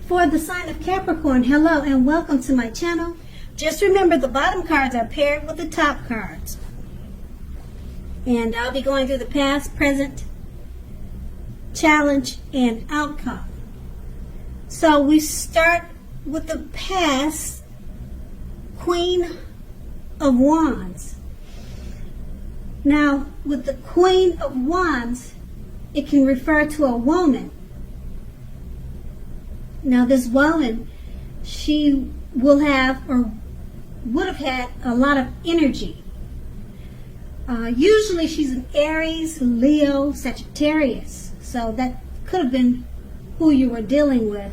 For the sign of Capricorn, hello and welcome to my channel. Just remember the bottom cards are paired with the top cards. And I'll be going through the past, present, challenge, and outcome. So we start with the past, Queen of Wands. Now, with the Queen of Wands, it can refer to a woman. Now, this woman, she will have or would have had a lot of energy. Usually she's an Aries, Leo, Sagittarius. So that could have been who you were dealing with.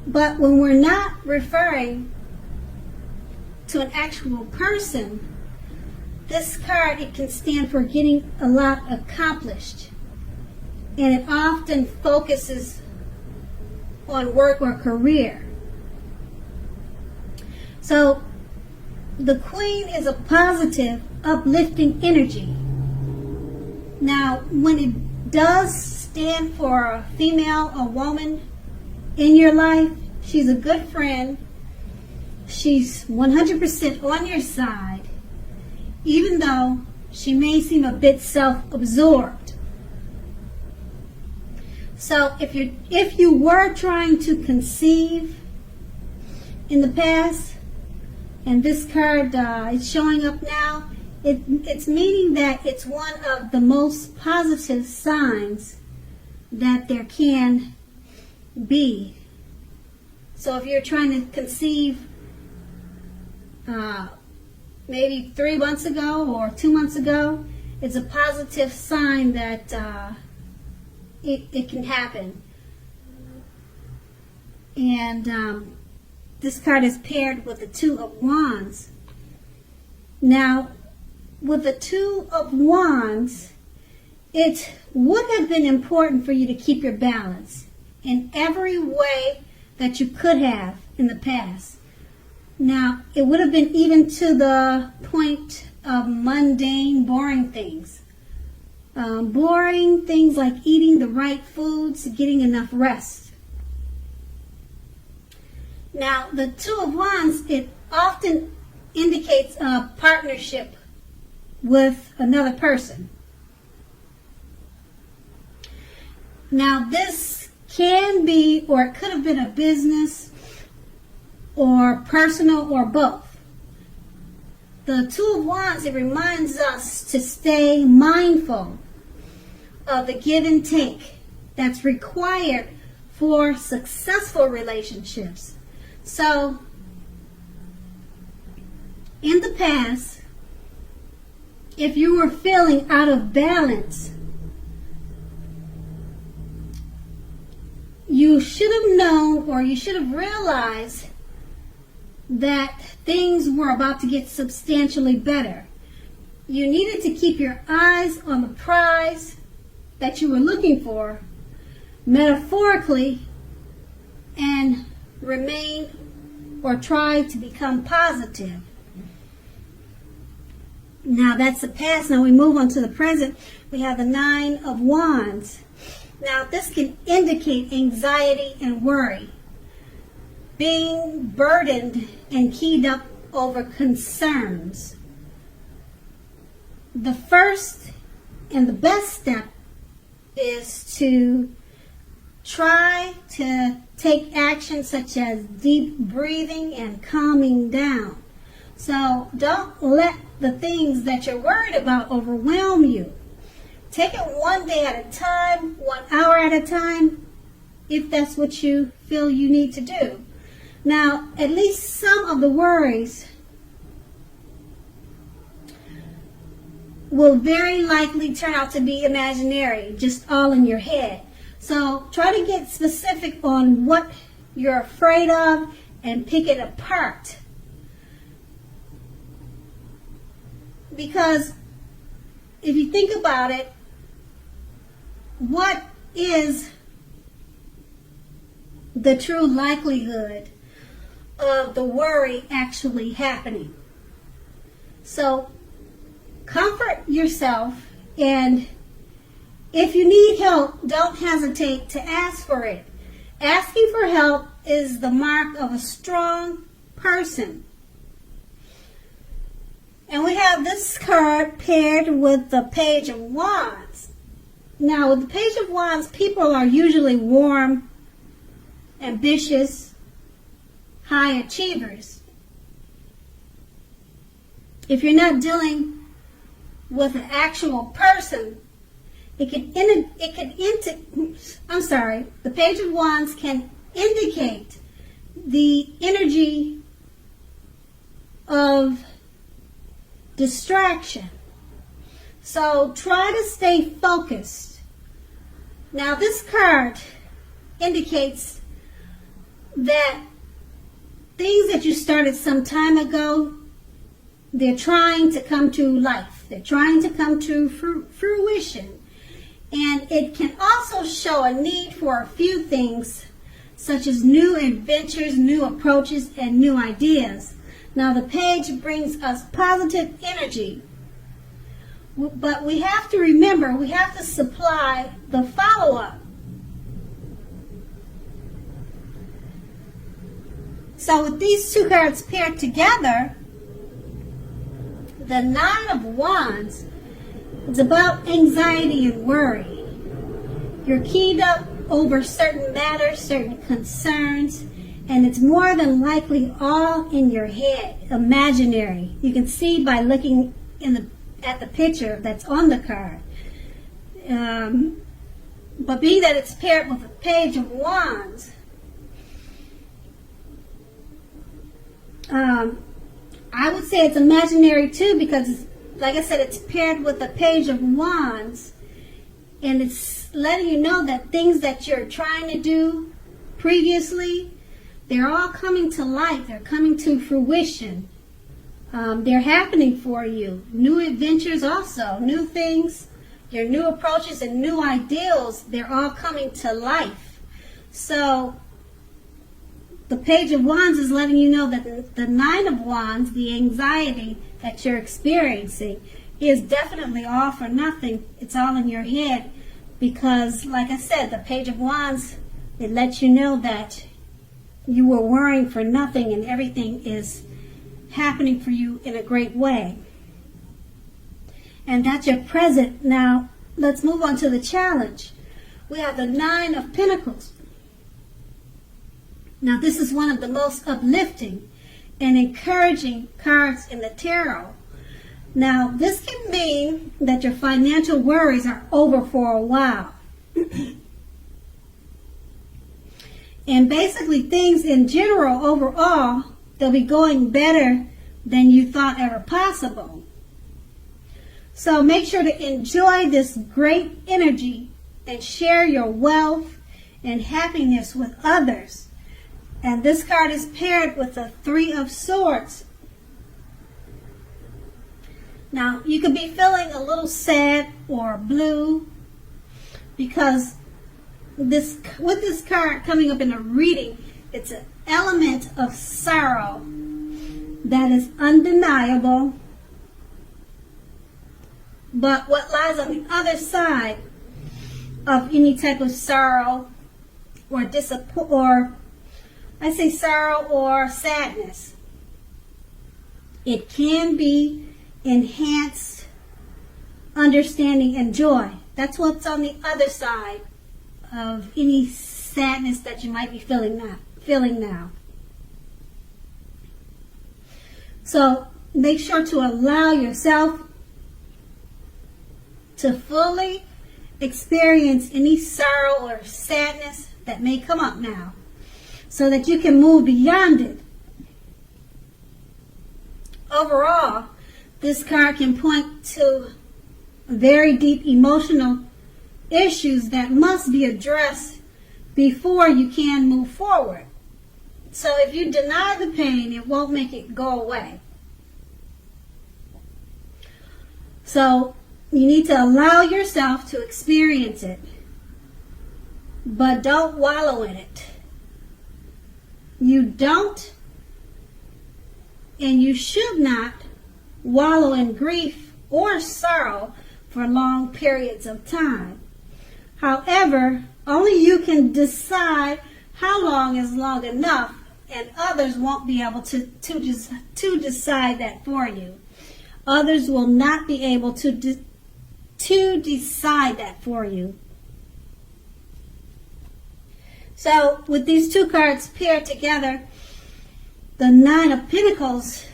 But when we're not referring to an actual person, this card, it can stand for getting a lot accomplished. And it often focuses on work or career. So the Queen is a positive, uplifting energy. Now, when it does stand for a female, a woman in your life, she's a good friend. She's 100% on your side, even though she may seem a bit self-absorbed. So if you were trying to conceive in the past, and this card is showing up now, it's meaning that it's one of the most positive signs that there can be. So if you're trying to conceive maybe 3 months ago or 2 months ago, it's a positive sign that it can happen. And this card is paired with the Two of Wands. Now, with the Two of Wands, it would have been important for you to keep your balance in every way that you could have in the past. Now, it would have been even to the point of mundane, boring things. Boring things like eating the right foods, getting enough rest. Now, the Two of Wands, it often indicates a partnership with another person. Now, this can be, or it could have been a business, or personal, or both. The Two of Wands, it reminds us to stay mindful of the give and take that's required for successful relationships. So, in the past, if you were feeling out of balance, you should have known, or you should have realized that things were about to get substantially better. You needed to keep your eyes on the prize that you were looking for, metaphorically, and remain or try to become positive. Now, that's the past. Now we move on to the present. We have the Nine of Wands. Now, this can indicate anxiety and worry, being burdened and keyed up over concerns. The first and the best step is to try to take action such as deep breathing and calming down. So don't let the things that you're worried about overwhelm you. Take it one day at a time, 1 hour at a time, if that's what you feel you need to do. Now, at least some of the worries will very likely turn out to be imaginary, just all in your head. So try to get specific on what you're afraid of and pick it apart. Because if you think about it, what is the true likelihood of the worry actually happening? So comfort yourself and If you need help, don't hesitate to ask for it. Asking for help is the mark of a strong person. And we have this card paired with the Page of Wands. Now, with the Page of Wands, people are usually warm, ambitious, high achievers. If you're not dealing with an actual person, the Page of Wands can indicate the energy of distraction. So try to stay focused. Now this card indicates that things that you started some time ago, they're trying to come to life. They're trying to come to fruition. And it can also show a need for a few things, such as new adventures, new approaches, and new ideas. Now the page brings us positive energy. But we have to remember, we have to supply the follow-up. So with these two cards paired together, the Nine of Wands is about anxiety and worry. You're keyed up over certain matters, certain concerns, and it's more than likely all in your head, imaginary. You can see by looking at the picture that's on the card. But being that it's paired with a Page of Wands, I would say it's imaginary too, because like I said, it's paired with the Page of Wands, and it's letting you know that things that you're trying to do previously, they're all coming to light. They're coming to fruition. They're happening for you. New adventures also, new things, your new approaches and new ideals, they're all coming to life. So the Page of Wands is letting you know that the Nine of Wands, the anxiety that you're experiencing, is definitely all for nothing. It's all in your head because, like I said, the Page of Wands, it lets you know that you were worrying for nothing and everything is happening for you in a great way. And that's your present. Now, let's move on to the challenge. We have the Nine of Pentacles. Now, this is one of the most uplifting and encouraging cards in the tarot. Now, this can mean that your financial worries are over for a while. And basically, things in general, overall, they'll be going better than you thought ever possible. So make sure to enjoy this great energy and share your wealth and happiness with others. And this card is paired with the Three of Swords. Now, you could be feeling a little sad or blue because with this card coming up in a reading, it's an element of sorrow that is undeniable. But what lies on the other side of any type of sorrow or sorrow or sadness, it can be enhanced understanding and joy. That's what's on the other side of any sadness that you might be feeling now. So make sure to allow yourself to fully experience any sorrow or sadness that may come up now, so that you can move beyond it. Overall, this card can point to very deep emotional issues that must be addressed before you can move forward. So if you deny the pain, it won't make it go away. So you need to allow yourself to experience it, but don't wallow in it. You don't and you should not wallow in grief or sorrow for long periods of time. However, only you can decide how long is long enough, and others won't be able to decide that for you. Others will not be able to decide that for you. So with these two cards paired together, the Nine of Pentacles,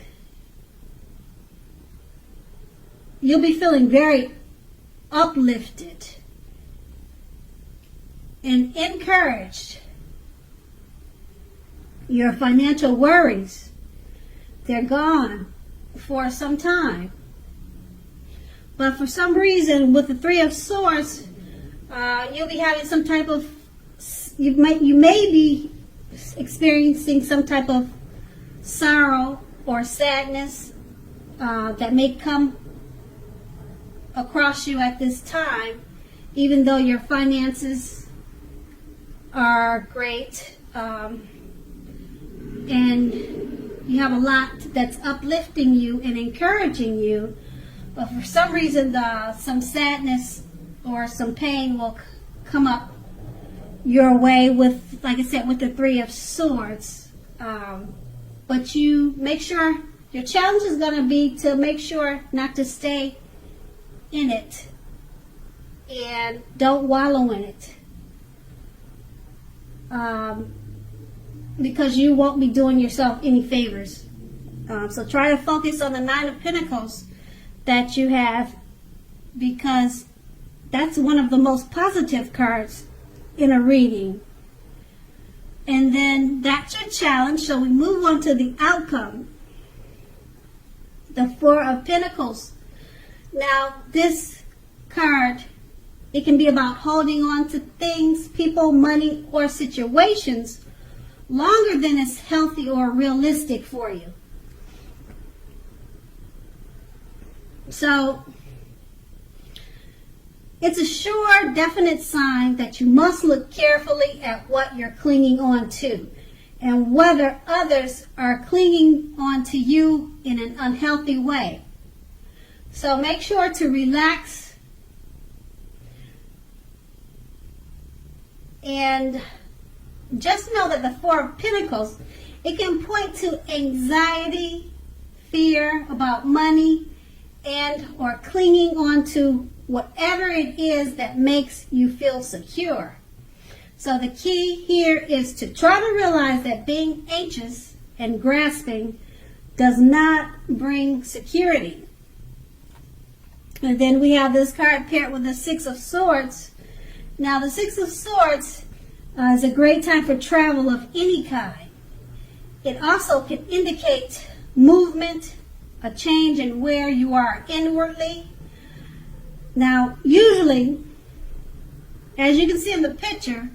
you'll be feeling very uplifted and encouraged. Your financial worries, they're gone for some time. But for some reason, with the Three of Swords, you'll be having some type of, you may be experiencing some type of sorrow or sadness that may come across you at this time, even though your finances are great, and you have a lot that's uplifting you and encouraging you. But for some reason, some sadness or some pain will come up your way with, like I said, with the Three of Swords. But you make sure, your challenge is going to be to make sure not to stay in it and don't wallow in it. Because you won't be doing yourself any favors. So try to focus on the Nine of Pentacles that you have, because that's one of the most positive cards in a reading. And then that's your challenge. So we move on to the outcome. The Four of Pentacles. Now this card, it can be about holding on to things, people, money, or situations longer than is healthy or realistic for you. So it's a sure, definite sign that you must look carefully at what you're clinging on to and whether others are clinging on to you in an unhealthy way. So make sure to relax and just know that the Four of Pentacles, it can point to anxiety, fear about money, and or clinging on to whatever it is that makes you feel secure. So the key here is to try to realize that being anxious and grasping does not bring security. And then we have this card paired with the Six of Swords. Now the Six of Swords is a great time for travel of any kind. It also can indicate movement, a change in where you are inwardly. Now, usually, as you can see in the picture,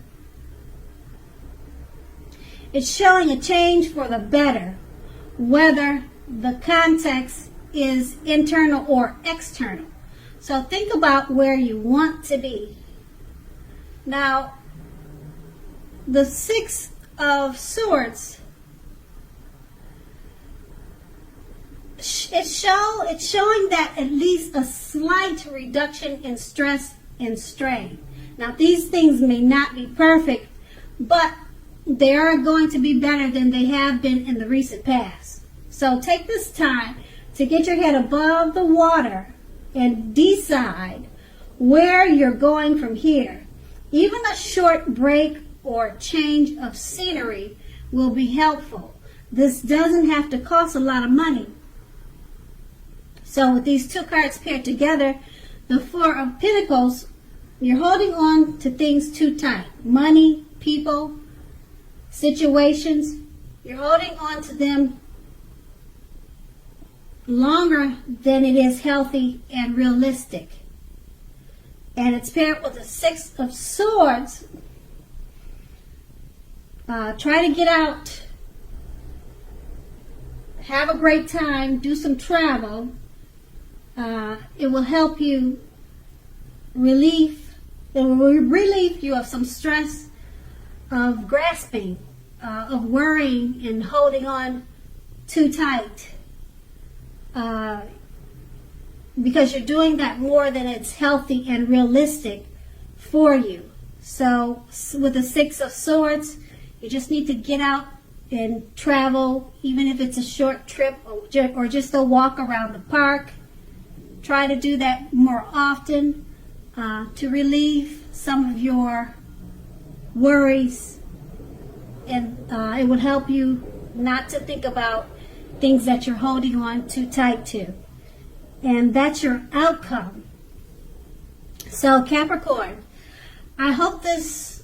it's showing a change for the better, whether the context is internal or external. So think about where you want to be. Now, the Six of Swords, it's showing that at least a slight reduction in stress and strain. Now, these things may not be perfect, but they are going to be better than they have been in the recent past. So take this time to get your head above the water and decide where you're going from here. Even a short break or change of scenery will be helpful. This doesn't have to cost a lot of money. So with these two cards paired together, the Four of Pentacles, you're holding on to things too tight. Money, people, situations, you're holding on to them longer than it is healthy and realistic. And it's paired with the Six of Swords. Try to get out, have a great time, do some travel. It will help you relieve you of some stress of grasping, of worrying and holding on too tight. Because you're doing that more than it's healthy and realistic for you. So with the Six of Swords, you just need to get out and travel, even if it's a short trip or just a walk around the park. Try to do that more often to relieve some of your worries, and it would help you not to think about things that you're holding on too tight to. And that's your outcome. So Capricorn, I hope this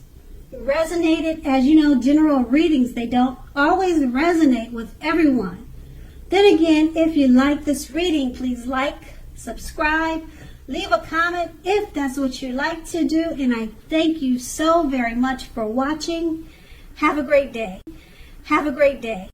resonated. As you know, general readings, they don't always resonate with everyone. Then again, if you like this reading, please like, subscribe, leave a comment if that's what you like to do. And I thank you so very much for watching. Have a great day. Have a great day.